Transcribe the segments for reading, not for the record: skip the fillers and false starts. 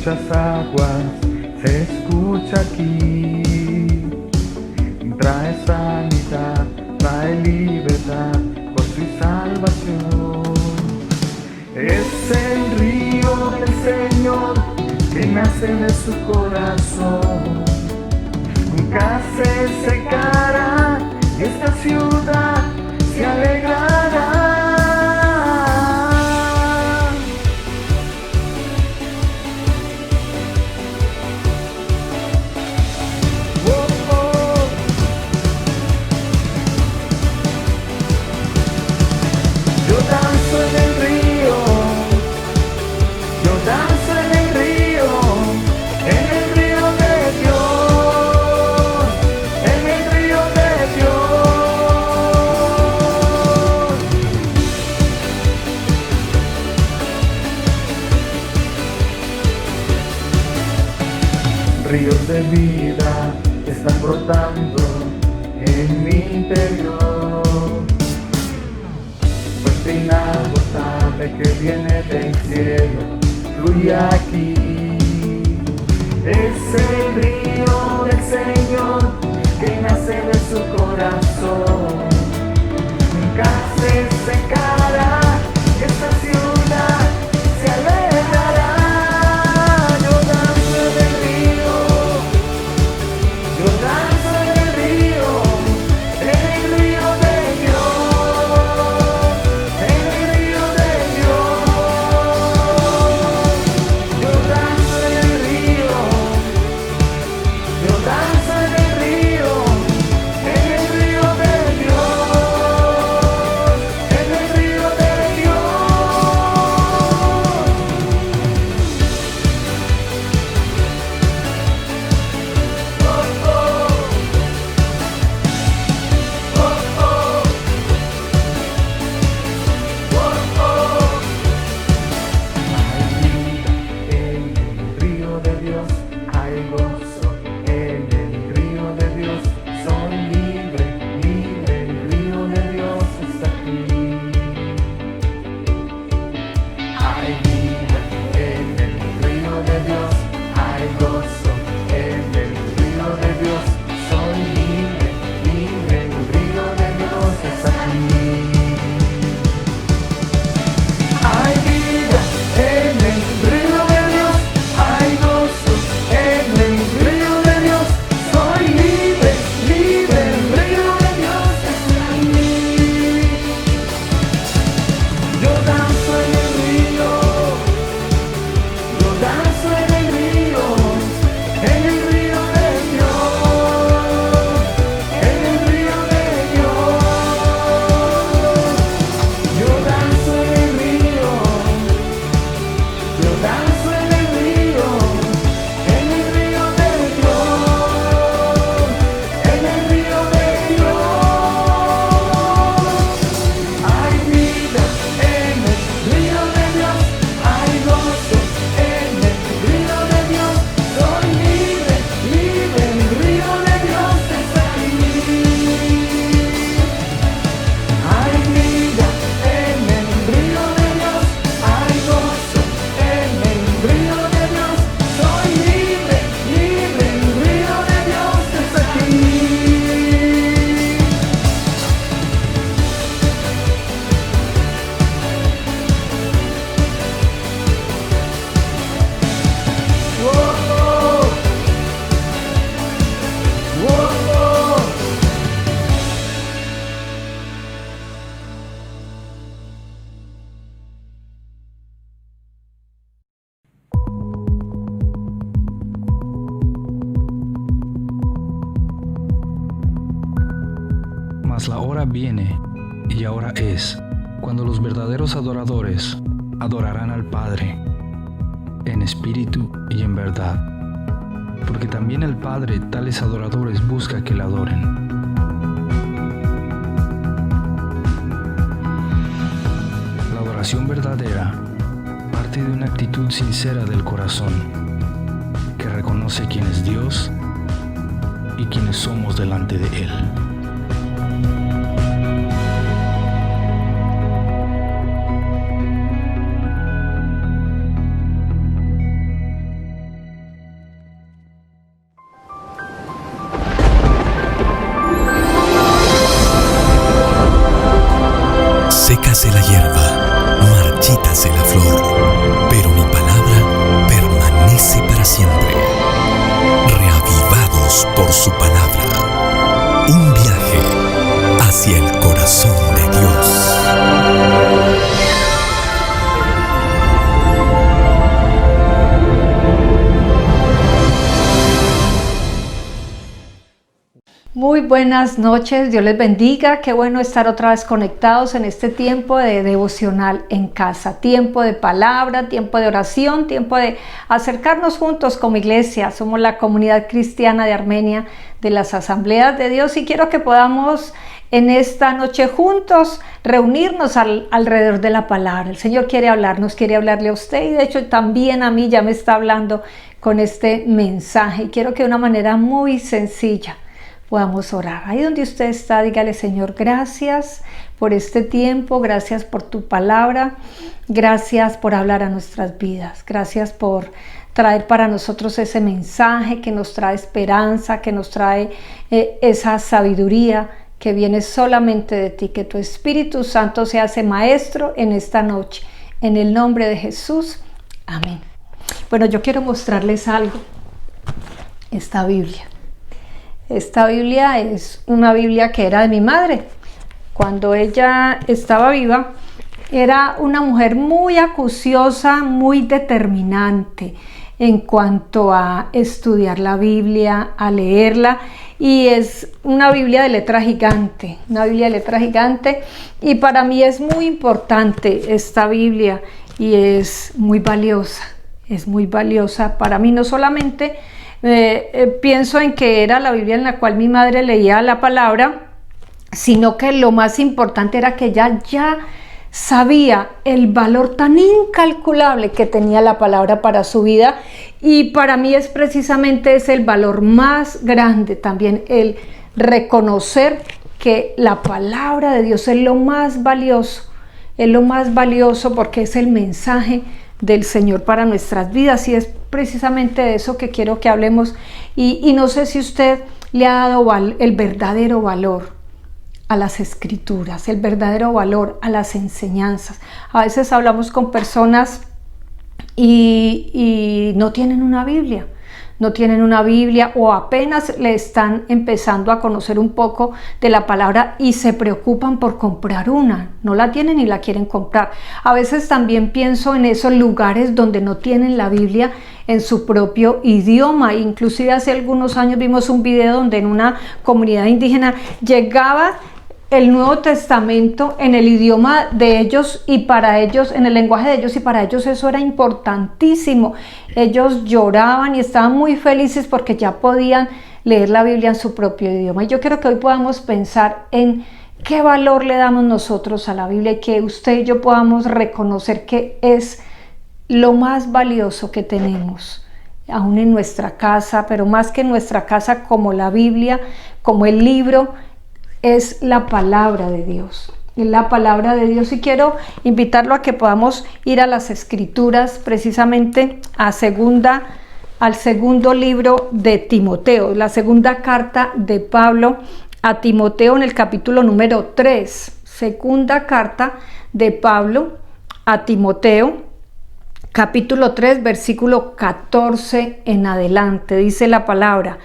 muchas aguas se escucha aquí. Trae sanidad, trae libertad, gozo y salvación. Es el río del Señor que nace de su corazón. Nunca se secará, esta ciudad se alegrará. Ríos de vida están brotando en mi interior. Fuente inagotable que viene del cielo, fluye aquí. Es el río del Señor que nace de su corazón. Nunca se secará, esta ciudad se alegrará. Mas la hora viene, y ahora es, cuando los verdaderos adoradores adorarán al Padre, en espíritu y en verdad, porque también el Padre tales adoradores busca que le adoren. La adoración verdadera parte de una actitud sincera del corazón, que reconoce quién es Dios y quiénes somos delante de Él. sécase la hierba, marchítase la flor, pero mi palabra permanece para siempre. Reavivados por su palabra. Un viaje hacia el corazón de Dios. Muy buenas noches, Dios les bendiga, qué bueno estar otra vez conectados en este tiempo de devocional en casa, tiempo de palabra, tiempo de oración, tiempo de acercarnos juntos como iglesia. Somos la comunidad cristiana de Armenia de las Asambleas de Dios y quiero que podamos en esta noche juntos reunirnos alrededor de la palabra. El Señor quiere hablarnos, quiere hablarle a usted y de hecho también a mí ya me está hablando con este mensaje y quiero que de una manera muy sencilla podamos orar. Ahí donde usted está, dígale: Señor, gracias por este tiempo, gracias por tu palabra, gracias por hablar a nuestras vidas, gracias por traer para nosotros ese mensaje que nos trae esperanza, que nos trae esa sabiduría que viene solamente de ti. Que tu Espíritu Santo se hace maestro en esta noche, en el nombre de Jesús, amén. Bueno, yo quiero mostrarles algo. Esta Biblia es una Biblia que era de mi madre. Cuando ella estaba viva, era una mujer muy acuciosa, muy determinante en cuanto a estudiar la Biblia, a leerla, y es una Biblia de letra gigante, y para mí es muy importante esta Biblia y es muy valiosa para mí. No solamente pienso en que era la Biblia en la cual mi madre leía la palabra, sino que lo más importante era que ella ya sabía el valor tan incalculable que tenía la palabra para su vida, y para mí es precisamente ese el valor más grande también, el reconocer que la palabra de Dios es lo más valioso, porque es el mensaje del Señor para nuestras vidas, y es precisamente de eso que quiero que hablemos. Y no sé si usted le ha dado el verdadero valor a las escrituras, el verdadero valor a las enseñanzas. A veces hablamos con personas y no tienen una Biblia, o apenas le están empezando a conocer un poco de la palabra y se preocupan por comprar una, no la tienen y la quieren comprar. A veces también pienso en esos lugares donde no tienen la Biblia en su propio idioma. Inclusive hace algunos años vimos un video donde en una comunidad indígena llegaba el Nuevo Testamento en el idioma de ellos y para ellos, en el lenguaje de ellos, y para ellos eso era importantísimo. Ellos lloraban y estaban muy felices porque ya podían leer la Biblia en su propio idioma. Y yo quiero que hoy podamos pensar en qué valor le damos nosotros a la Biblia y que usted y yo podamos reconocer que es lo más valioso que tenemos, aún en nuestra casa, pero más que en nuestra casa, como la Biblia, como el libro, es la palabra de Dios. Es la palabra de Dios, y quiero invitarlo a que podamos ir a las Escrituras, precisamente al segundo libro de Timoteo, la segunda carta de Pablo a Timoteo, en el capítulo número 3. Segunda carta de Pablo a Timoteo, capítulo 3, versículo 14 en adelante. Dice la palabra: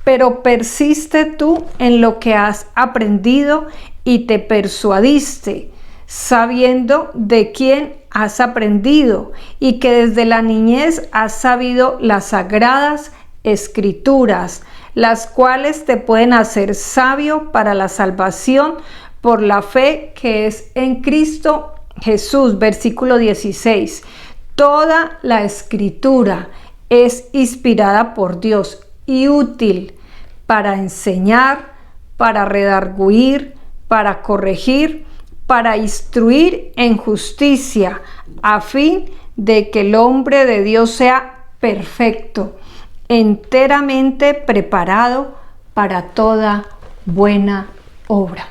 pero persiste tú en lo que has aprendido y te persuadiste, sabiendo de quién has aprendido y que desde la niñez has sabido las sagradas escrituras, las cuales te pueden hacer sabio para la salvación por la fe que es en Cristo Jesús. Versículo 16. Toda la escritura es inspirada por Dios y útil para enseñar, para redarguir, para corregir, para instruir en justicia, a fin de que el hombre de Dios sea perfecto, enteramente preparado para toda buena obra.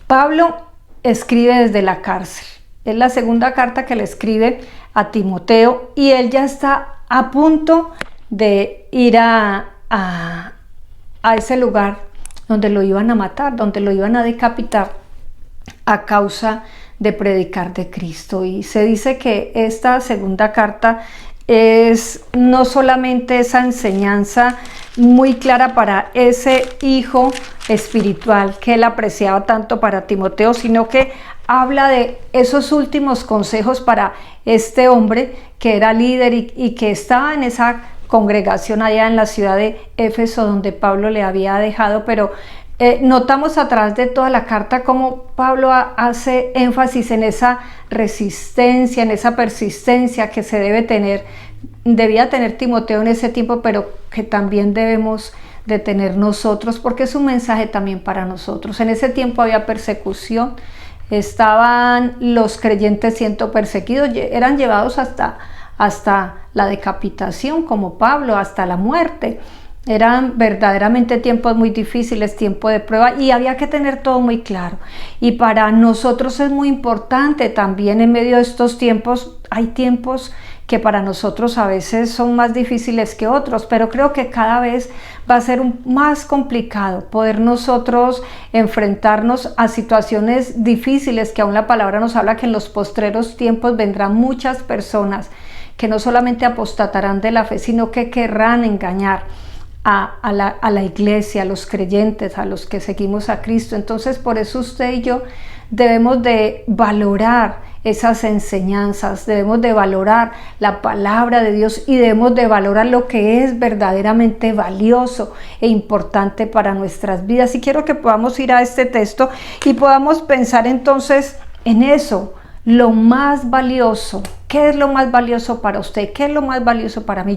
Pablo escribe desde la cárcel. Es la segunda carta que le escribe a Timoteo y él ya está a punto de ir a ese lugar donde lo iban a matar, donde lo iban a decapitar. a causa de predicar de Cristo. Y se dice que esta segunda carta es no solamente esa enseñanza muy clara para ese hijo espiritual que él apreciaba tanto para Timoteo, sino que habla de esos últimos consejos para este hombre que era líder y que estaba en esa congregación allá en la ciudad de Éfeso donde Pablo le había dejado, pero notamos a través de toda la carta cómo Pablo hace énfasis en esa resistencia, en esa persistencia que debía tener Timoteo en ese tiempo, pero que también debemos de tener nosotros, porque es un mensaje también para nosotros. En ese tiempo había persecución, estaban los creyentes siendo perseguidos, eran llevados hasta la decapitación, como Pablo, hasta la muerte. Eran verdaderamente tiempos muy difíciles, tiempo de prueba, y había que tener todo muy claro. Y para nosotros es muy importante también en medio de estos tiempos. Hay tiempos que para nosotros a veces son más difíciles que otros, pero creo que cada vez va a ser más complicado poder nosotros enfrentarnos a situaciones difíciles, que aún la palabra nos habla que en los postreros tiempos vendrán muchas personas que no solamente apostatarán de la fe, sino que querrán engañar a la iglesia, a los creyentes, a los que seguimos a Cristo. Entonces, por eso usted y yo debemos de valorar esas enseñanzas, debemos de valorar la palabra de Dios y debemos de valorar lo que es verdaderamente valioso e importante para nuestras vidas. Y quiero que podamos ir a este texto y podamos pensar entonces en eso, lo más valioso. ¿Qué es lo más valioso para usted? ¿Qué es lo más valioso para mí?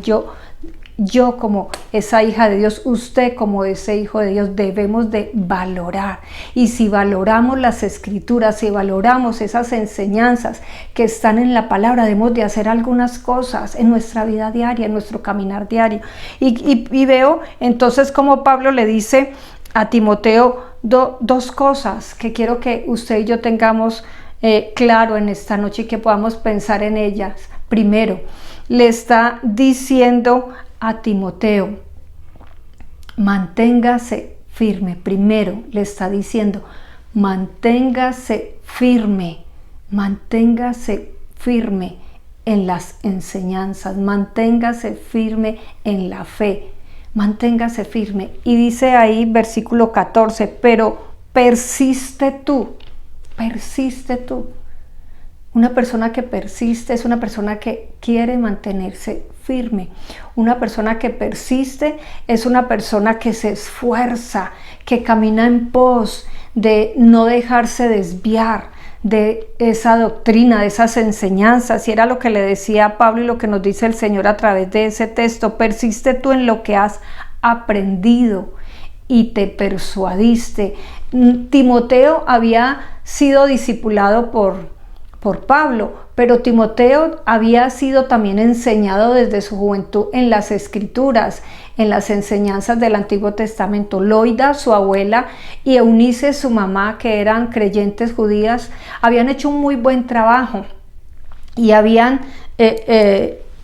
Yo como esa hija de Dios, usted como ese hijo de Dios, debemos de valorar. Y si valoramos las escrituras, si valoramos esas enseñanzas que están en la palabra, debemos de hacer algunas cosas en nuestra vida diaria, en nuestro caminar diario. Y veo entonces como Pablo le dice a Timoteo dos cosas que quiero que usted y yo tengamos claro en esta noche y que podamos pensar en ellas. Primero, le está diciendo a Timoteo, manténgase firme. Primero le está diciendo, manténgase firme en las enseñanzas, manténgase firme en la fe, manténgase firme. Y dice ahí, versículo 14, pero persiste tú. Una persona que persiste es una persona que quiere mantenerse firme. Una persona que persiste es una persona que se esfuerza, que camina en pos de no dejarse desviar de esa doctrina, de esas enseñanzas. Y era lo que le decía Pablo y lo que nos dice el Señor a través de ese texto. Persiste tú en lo que has aprendido y te persuadiste. Timoteo había sido discipulado por Pablo, pero Timoteo había sido también enseñado desde su juventud en las escrituras, en las enseñanzas del Antiguo Testamento. Loida, su abuela, y Eunice, su mamá, que eran creyentes judías, habían hecho un muy buen trabajo y habían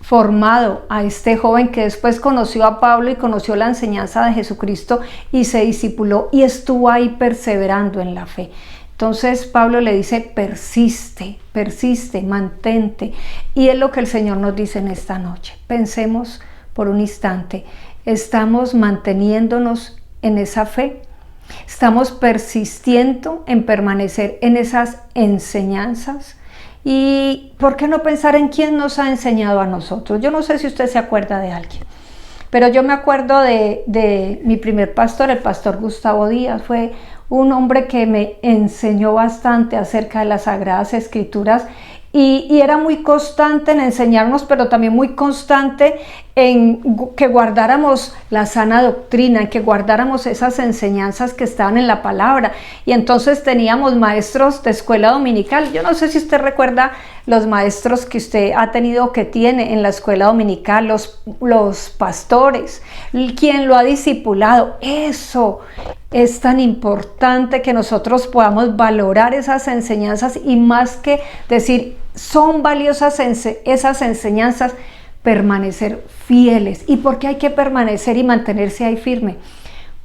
formado a este joven que después conoció a Pablo y conoció la enseñanza de Jesucristo y se discipuló y estuvo ahí perseverando en la fe. Entonces Pablo le dice, persiste, mantente. Y es lo que el Señor nos dice en esta noche. Pensemos por un instante, ¿estamos manteniéndonos en esa fe? ¿Estamos persistiendo en permanecer en esas enseñanzas? ¿Y por qué no pensar en quién nos ha enseñado a nosotros? Yo no sé si usted se acuerda de alguien, pero yo me acuerdo de mi primer pastor, el pastor Gustavo Díaz. Fue un hombre que me enseñó bastante acerca de las Sagradas Escrituras y era muy constante en enseñarnos, pero también muy constante en que guardáramos la sana doctrina, en que guardáramos esas enseñanzas que estaban en la palabra. Y entonces teníamos maestros de escuela dominical. Yo no sé si usted recuerda los maestros que usted ha tenido, que tiene en la escuela dominical, los pastores, quien lo ha discipulado. Eso es tan importante, que nosotros podamos valorar esas enseñanzas y, más que decir son valiosas esas enseñanzas, permanecer fieles. ¿Y por qué hay que permanecer y mantenerse ahí firme?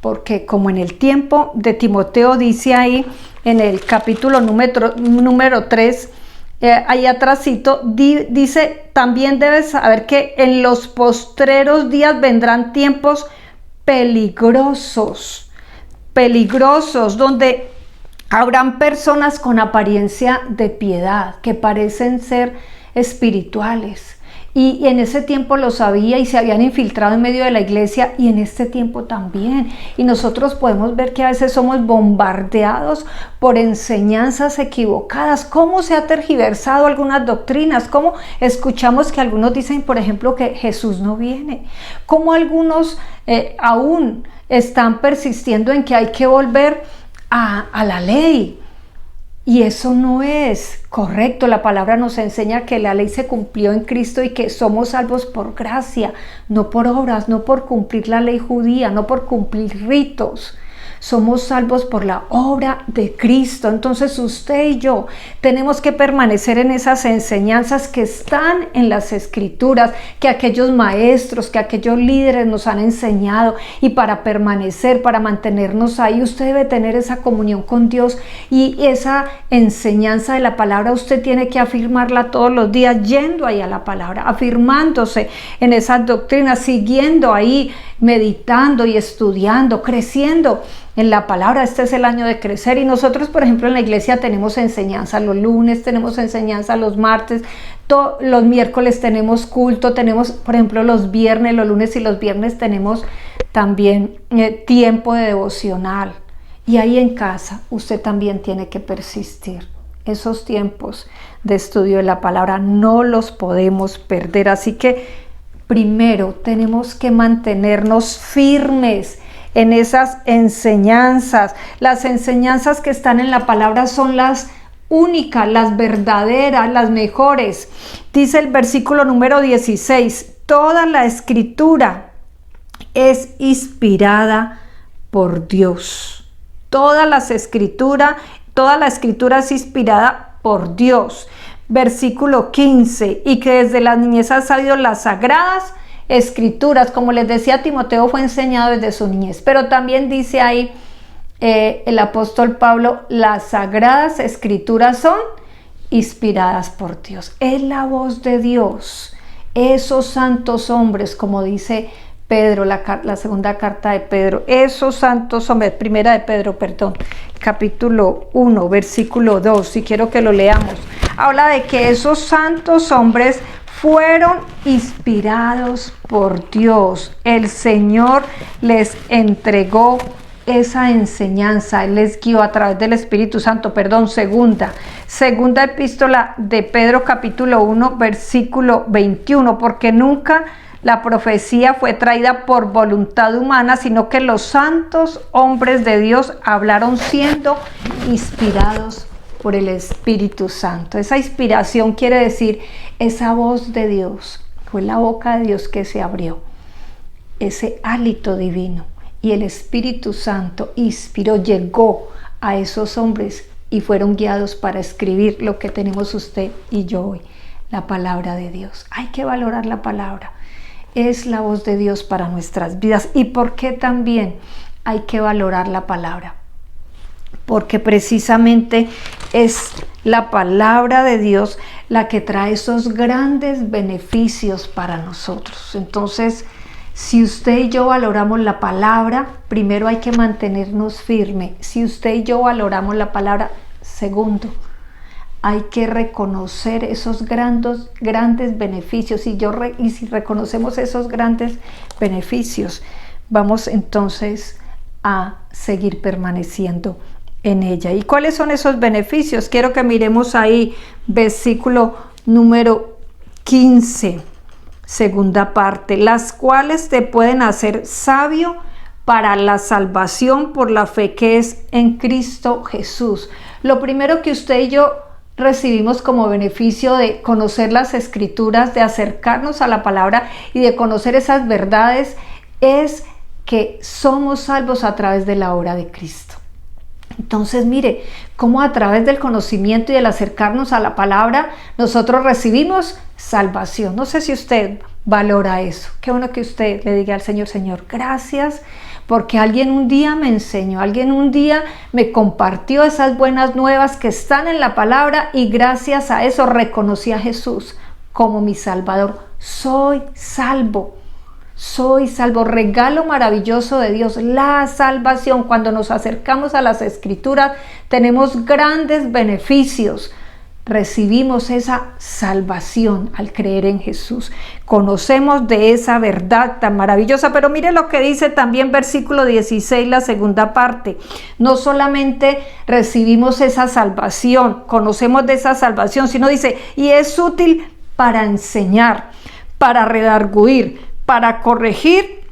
Porque como en el tiempo de Timoteo dice ahí en el capítulo número 3, ahí atrásito, dice, también debes saber que en los postreros días vendrán tiempos peligrosos, donde habrán personas con apariencia de piedad, que parecen ser espirituales. Y en ese tiempo lo sabía y se habían infiltrado en medio de la iglesia, y en este tiempo también. Y nosotros podemos ver que a veces somos bombardeados por enseñanzas equivocadas. ¿Cómo se ha tergiversado algunas doctrinas? ¿Cómo escuchamos que algunos dicen, por ejemplo, que Jesús no viene? ¿Cómo algunos aún están persistiendo en que hay que volver a la ley? Y eso no es correcto. La palabra nos enseña que la ley se cumplió en Cristo y que somos salvos por gracia, no por obras, no por cumplir la ley judía, no por cumplir ritos. Somos salvos por la obra de Cristo. Entonces usted y yo tenemos que permanecer en esas enseñanzas que están en las Escrituras, que aquellos maestros, que aquellos líderes nos han enseñado. Y para permanecer, para mantenernos ahí, usted debe tener esa comunión con Dios, y esa enseñanza de la palabra usted tiene que afirmarla todos los días, yendo ahí a la palabra, afirmándose en esas doctrinas, siguiendo ahí, meditando y estudiando, creciendo en la palabra. Este es el año de crecer, y nosotros, por ejemplo, en la iglesia tenemos enseñanza los lunes, tenemos enseñanza los martes, los miércoles tenemos culto, tenemos, por ejemplo, los viernes, los lunes y los viernes tenemos también tiempo de devocional. Y ahí en casa usted también tiene que persistir. Esos tiempos de estudio de la palabra no los podemos perder. Así que primero tenemos que mantenernos firmes en esas enseñanzas. Las enseñanzas que están en la palabra son las únicas, las verdaderas, las mejores. Dice el versículo número 16, toda la escritura es inspirada por Dios. Toda la escritura es inspirada por Dios. Versículo 15, y que desde la niñez has sabido las sagradas escrituras. Como les decía, Timoteo fue enseñado desde su niñez, pero también dice ahí el apóstol Pablo, las sagradas escrituras son inspiradas por Dios. Es la voz de Dios. Esos santos hombres, como dice Pedro, la segunda carta de Pedro, esos santos hombres, primera de Pedro, perdón, capítulo 1, versículo 2, si quiero que lo leamos, habla de que esos santos hombres fueron inspirados por Dios. El Señor les entregó esa enseñanza, Él les guió a través del Espíritu Santo. Segunda epístola de Pedro, capítulo 1, versículo 21, porque nunca la profecía fue traída por voluntad humana, sino que los santos hombres de Dios hablaron siendo inspirados por el Espíritu Santo. Esa inspiración quiere decir esa voz de Dios, fue la boca de Dios que se abrió, ese hálito divino, y el Espíritu Santo inspiró, llegó a esos hombres y fueron guiados para escribir lo que tenemos usted y yo hoy, la palabra de Dios. Hay que valorar la palabra. Es la voz de Dios para nuestras vidas. ¿Y por qué también hay que valorar la palabra? Porque precisamente es la palabra de Dios la que trae esos grandes beneficios para nosotros. Entonces, si usted y yo valoramos la palabra, primero hay que mantenernos firmes. Si usted y yo valoramos la palabra, segundo, hay que reconocer esos grandes beneficios. Y si reconocemos esos grandes beneficios, vamos entonces a seguir permaneciendo en ella. ¿Y cuáles son esos beneficios? Quiero que miremos ahí versículo número 15, segunda parte, las cuales te pueden hacer sabio para la salvación por la fe que es en Cristo Jesús. Lo primero que usted y yo recibimos como beneficio de conocer las Escrituras, de acercarnos a la palabra y de conocer esas verdades, es que somos salvos a través de la obra de Cristo. Entonces mire cómo a través del conocimiento y del acercarnos a la palabra nosotros recibimos salvación. No sé si usted valora eso. Qué bueno que usted le diga al Señor: Señor, gracias porque alguien un día me enseñó, alguien un día me compartió esas buenas nuevas que están en la palabra y gracias a eso reconocí a Jesús como mi Salvador. Soy salvo. Soy salvo, regalo maravilloso de Dios, la salvación. Cuando nos acercamos a las Escrituras tenemos grandes beneficios. Recibimos esa salvación al creer en Jesús. Conocemos de esa verdad tan maravillosa, pero mire lo que dice también versículo 16, la segunda parte. No solamente recibimos esa salvación, conocemos de esa salvación, sino dice, y es útil para enseñar, para redarguir, para corregir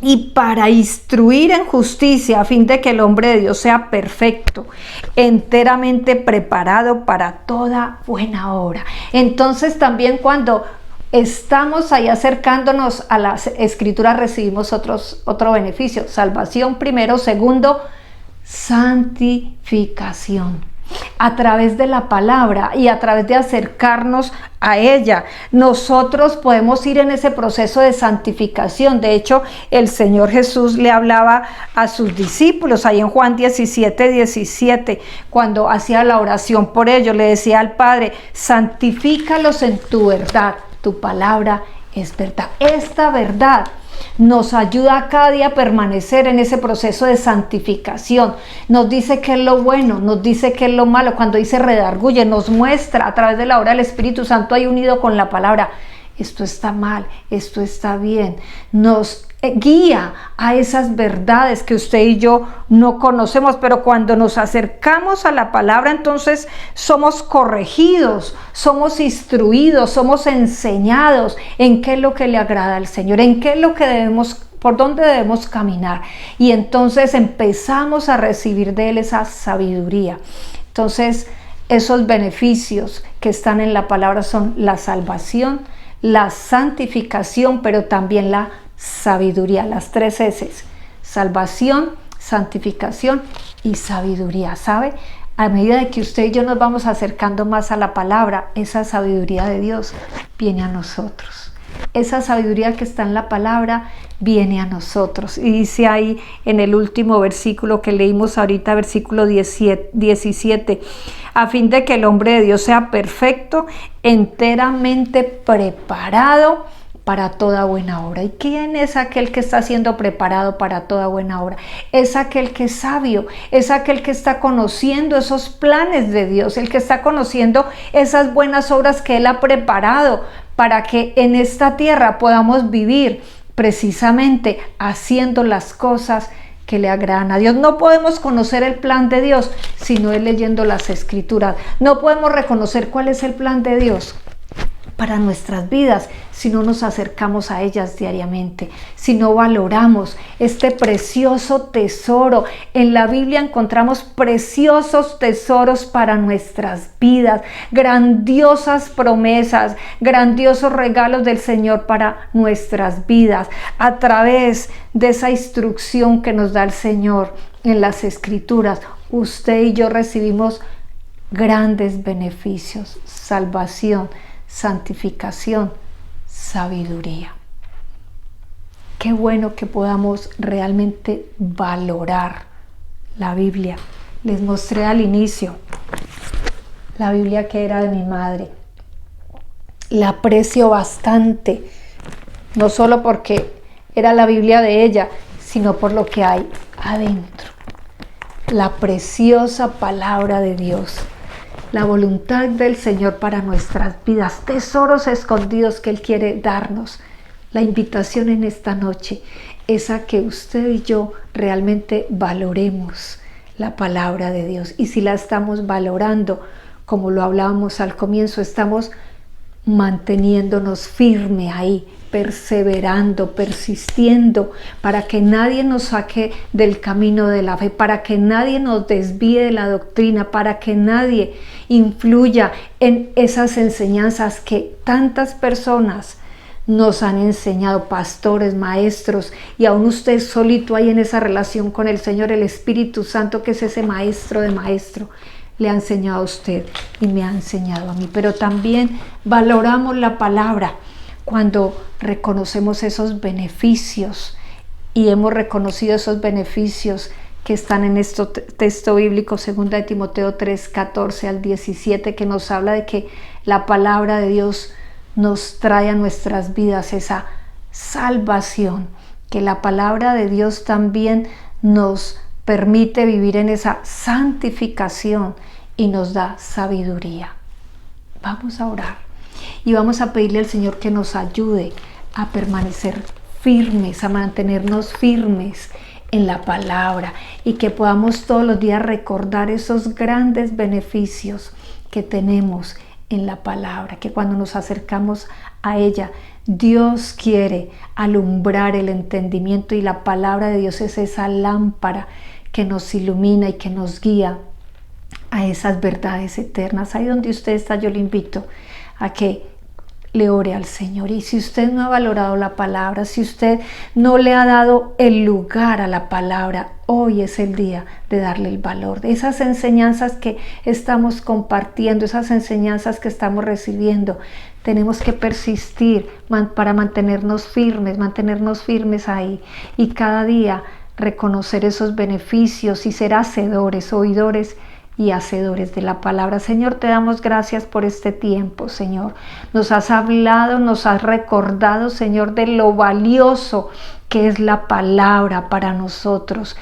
y para instruir en justicia, a fin de que el hombre de Dios sea perfecto, enteramente preparado para toda buena obra. Entonces también cuando estamos ahí acercándonos a las Escrituras recibimos otro beneficio: salvación primero, segundo, santificación. A través de la palabra y a través de acercarnos a ella, nosotros podemos ir en ese proceso de santificación. De hecho, el Señor Jesús le hablaba a sus discípulos ahí en Juan 17:17, cuando hacía la oración por ellos, le decía al Padre: santifícalos en tu verdad, tu palabra es verdad. Esta verdad nos ayuda a cada día a permanecer en ese proceso de santificación. Nos dice qué es lo bueno, nos dice qué es lo malo. Cuando dice redarguye, nos muestra a través de la obra del Espíritu Santo ahí unido con la palabra: esto está mal, esto está bien. Nos guía a esas verdades que usted y yo no conocemos, pero cuando nos acercamos a la palabra, entonces somos corregidos, somos instruidos, somos enseñados en qué es lo que le agrada al Señor, en qué es lo que debemos, por dónde debemos caminar, y entonces empezamos a recibir de Él esa sabiduría. Entonces, esos beneficios que están en la palabra son la salvación, la santificación, pero también la sabiduría, las 3 S: salvación, santificación y sabiduría. ¿Sabe? A medida de que usted y yo nos vamos acercando más a la palabra, esa sabiduría de Dios viene a nosotros. Esa sabiduría que está en la palabra viene a nosotros. Y dice ahí en el último versículo que leímos ahorita, versículo 17, a fin de que el hombre de Dios sea perfecto, enteramente preparado para toda buena obra. ¿Y quién es aquel que está siendo preparado para toda buena obra? Es aquel que es sabio, es aquel que está conociendo esos planes de Dios, el que está conociendo esas buenas obras que Él ha preparado para que en esta tierra podamos vivir precisamente haciendo las cosas que le agradan a Dios. No podemos conocer el plan de Dios si no es leyendo las Escrituras. No podemos reconocer cuál es el plan de Dios para nuestras vidas si no nos acercamos a ellas diariamente, si no valoramos este precioso tesoro. En la Biblia encontramos preciosos tesoros para nuestras vidas, grandiosas promesas, grandiosos regalos del Señor para nuestras vidas, a través de esa instrucción que nos da el Señor en las Escrituras. Usted y yo recibimos grandes beneficios: salvación, santificación, sabiduría. Qué bueno que podamos realmente valorar la Biblia. Les mostré al inicio la Biblia que era de mi madre. La aprecio bastante, no solo porque era la Biblia de ella, sino por lo que hay adentro. La preciosa palabra de Dios, la voluntad del Señor para nuestras vidas, tesoros escondidos que Él quiere darnos. La invitación en esta noche es a que usted y yo realmente valoremos la palabra de Dios. Y si la estamos valorando, como lo hablábamos al comienzo, estamos manteniéndonos firme ahí, perseverando, persistiendo, para que nadie nos saque del camino de la fe, para que nadie nos desvíe de la doctrina, para que nadie influya en esas enseñanzas que tantas personas nos han enseñado, pastores, maestros, y aún usted solito ahí en esa relación con el Señor, el Espíritu Santo, que es ese maestro de maestro, le ha enseñado a usted y me ha enseñado a mí. Pero también valoramos la palabra cuando reconocemos esos beneficios y hemos reconocido esos beneficios que están en este texto bíblico, 2 de Timoteo 3, 14 al 17, que nos habla de que la palabra de Dios nos trae a nuestras vidas esa salvación, que la palabra de Dios también nos permite vivir en esa santificación y nos da sabiduría. Vamos a orar y vamos a pedirle al Señor que nos ayude a permanecer firmes, a mantenernos firmes en la palabra y que podamos todos los días recordar esos grandes beneficios que tenemos en la palabra, que cuando nos acercamos a ella, Dios quiere alumbrar el entendimiento y la palabra de Dios es esa lámpara que nos ilumina y que nos guía a esas verdades eternas. Ahí donde usted está, yo le invito a que le ore al Señor. Y si usted no ha valorado la palabra, si usted no le ha dado el lugar a la palabra, hoy es el día de darle el valor de esas enseñanzas que estamos compartiendo, esas enseñanzas que estamos recibiendo. Tenemos que persistir para mantenernos firmes ahí y cada día reconocer esos beneficios y ser hacedores, oidores y hacedores de la palabra. Señor, te damos gracias por este tiempo, Señor. Nos has hablado, nos has recordado, Señor, de lo valioso que es la palabra para nosotros.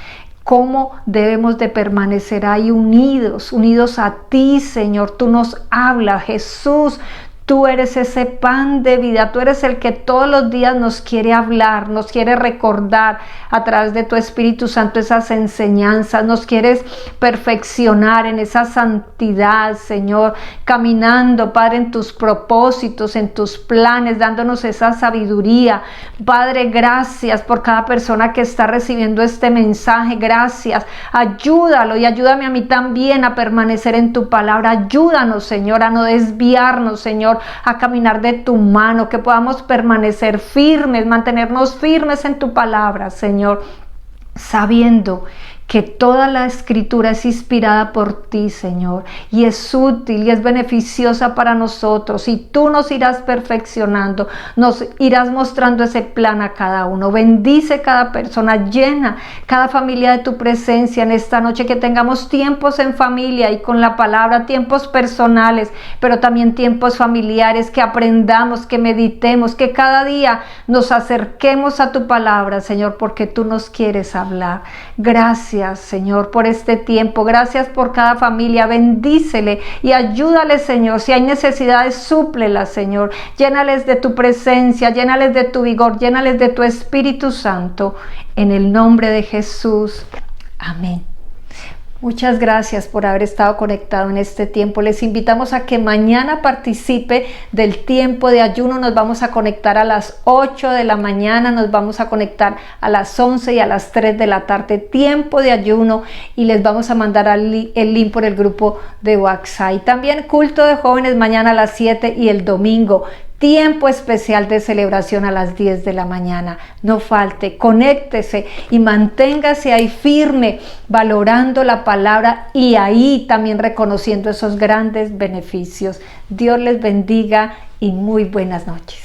Cómo debemos de permanecer ahí unidos a ti, Señor. Tú nos hablas, Jesús. Tú eres ese pan de vida, tú eres el que todos los días nos quiere hablar, nos quiere recordar a través de tu Espíritu Santo esas enseñanzas, nos quieres perfeccionar en esa santidad, Señor, caminando, Padre, en tus propósitos, en tus planes, dándonos esa sabiduría. Padre, gracias por cada persona que está recibiendo este mensaje, gracias. Ayúdalo y ayúdame a mí también a permanecer en tu palabra. Ayúdanos, Señor, a no desviarnos, Señor, a caminar de tu mano, que podamos permanecer firmes, mantenernos firmes en tu palabra, Señor, sabiendo que toda la escritura es inspirada por ti, Señor, y es útil y es beneficiosa para nosotros, y tú nos irás perfeccionando, nos irás mostrando ese plan a cada uno. Bendice cada persona, llena cada familia de tu presencia en esta noche, que tengamos tiempos en familia y con la palabra, tiempos personales, pero también tiempos familiares, que aprendamos, que meditemos, que cada día nos acerquemos a tu palabra, Señor, porque tú nos quieres hablar. Gracias, Señor, por este tiempo. Gracias por cada familia. Bendícele y ayúdale, Señor. Si hay necesidades, súplelas, Señor. Llénales de tu presencia, llénales de tu vigor, llénales de tu Espíritu Santo. En el nombre de Jesús. Amén. Muchas gracias por haber estado conectado en este tiempo. Les invitamos a que mañana participe del tiempo de ayuno. Nos vamos a conectar a las 8 de la mañana, nos vamos a conectar a las 11 y a las 3 de la tarde. Tiempo de ayuno, y les vamos a mandar el link por el grupo de WhatsApp. Y también culto de jóvenes mañana a las 7 y el domingo. Tiempo especial de celebración a las 10 de la mañana. No falte, conéctese y manténgase ahí firme, valorando la palabra y ahí también reconociendo esos grandes beneficios. Dios les bendiga y muy buenas noches.